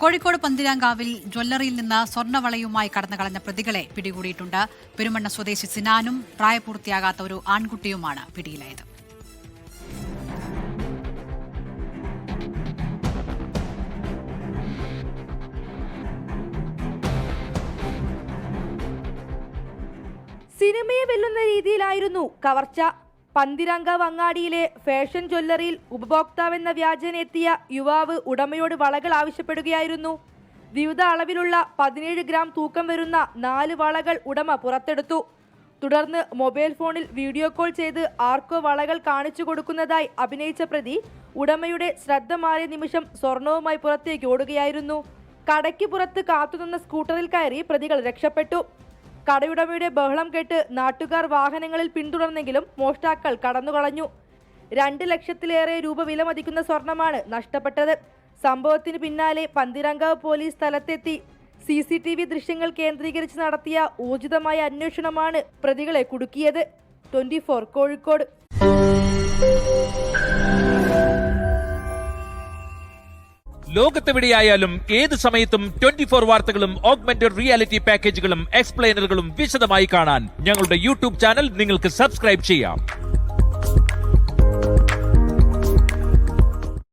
കോഴിക്കോട് പന്തിരാങ്കാവിൽ ജ്വല്ലറിയിൽ നിന്ന് സ്വർണ്ണവളയുമായി കടന്നുകളഞ്ഞ പ്രതികളെ പിടികൂടിയിട്ടുണ്ട്. പെരുമണ്ണ സ്വദേശി സിനാനും പ്രായപൂർത്തിയാകാത്ത ഒരു ആൺകുട്ടിയുമാണ് പിടിയിലായത്. സിനിമയെ വെല്ലുന്ന രീതിയിലായിരുന്നു കവർച്ച. പന്തിരാങ്കാവ് അങ്ങാടിയിലെ ഫാഷൻ ജ്വല്ലറിയിൽ ഉപഭോക്താവെന്ന വ്യാജനെത്തിയ യുവാവ് ഉടമയോട് വളകൾ ആവശ്യപ്പെടുകയായിരുന്നു. വിവിധ അളവിലുള്ള 17 ഗ്രാം തൂക്കം വരുന്ന 4 വളകൾ ഉടമ പുറത്തെടുത്തു. തുടർന്ന് മൊബൈൽ ഫോണിൽ വീഡിയോ കോൾ ചെയ്ത് ആർക്കോ വളകൾ കാണിച്ചു കൊടുക്കുന്നതായി അഭിനയിച്ച പ്രതി ഉടമയുടെ ശ്രദ്ധ മാറിയ നിമിഷം സ്വർണവുമായി പുറത്തേക്ക് ഓടുകയായിരുന്നു. കടയ്ക്ക് പുറത്ത് കാത്തുനിന്ന സ്കൂട്ടറിൽ കയറി പ്രതികൾ രക്ഷപ്പെട്ടു. കടയുടമയുടെ ബഹളം കേട്ട് നാട്ടുകാർ വാഹനങ്ങളിൽ പിന്തുടർന്നെങ്കിലും മോഷ്ടാക്കൾ കടന്നുകളഞ്ഞു. 2 ലക്ഷത്തിലേറെ രൂപ വിലമതിക്കുന്ന സ്വർണമാണ് നഷ്ടപ്പെട്ടത്. സംഭവത്തിന് പിന്നാലെ പന്തിരാങ്കാവ് പോലീസ് സ്ഥലത്തെത്തി CCTV ദൃശ്യങ്ങൾ കേന്ദ്രീകരിച്ച് നടത്തിയ ഊർജിതമായ അന്വേഷണമാണ് പ്രതികളെ കുടുക്കിയത്. 24 കോഴിക്കോട്. ലോകത്തെവിടെയായാലും ഏത് സമയത്തും 24 വാർത്തകളും ഓഗ്മെന്റഡ് റിയാലിറ്റി പാക്കേജുകളും എക്സ്പ്ലെയിനറുകളും വിശദമായി കാണാൻ ഞങ്ങളുടെ യൂട്യൂബ് ചാനൽ നിങ്ങൾക്ക് സബ്സ്ക്രൈബ് ചെയ്യാം.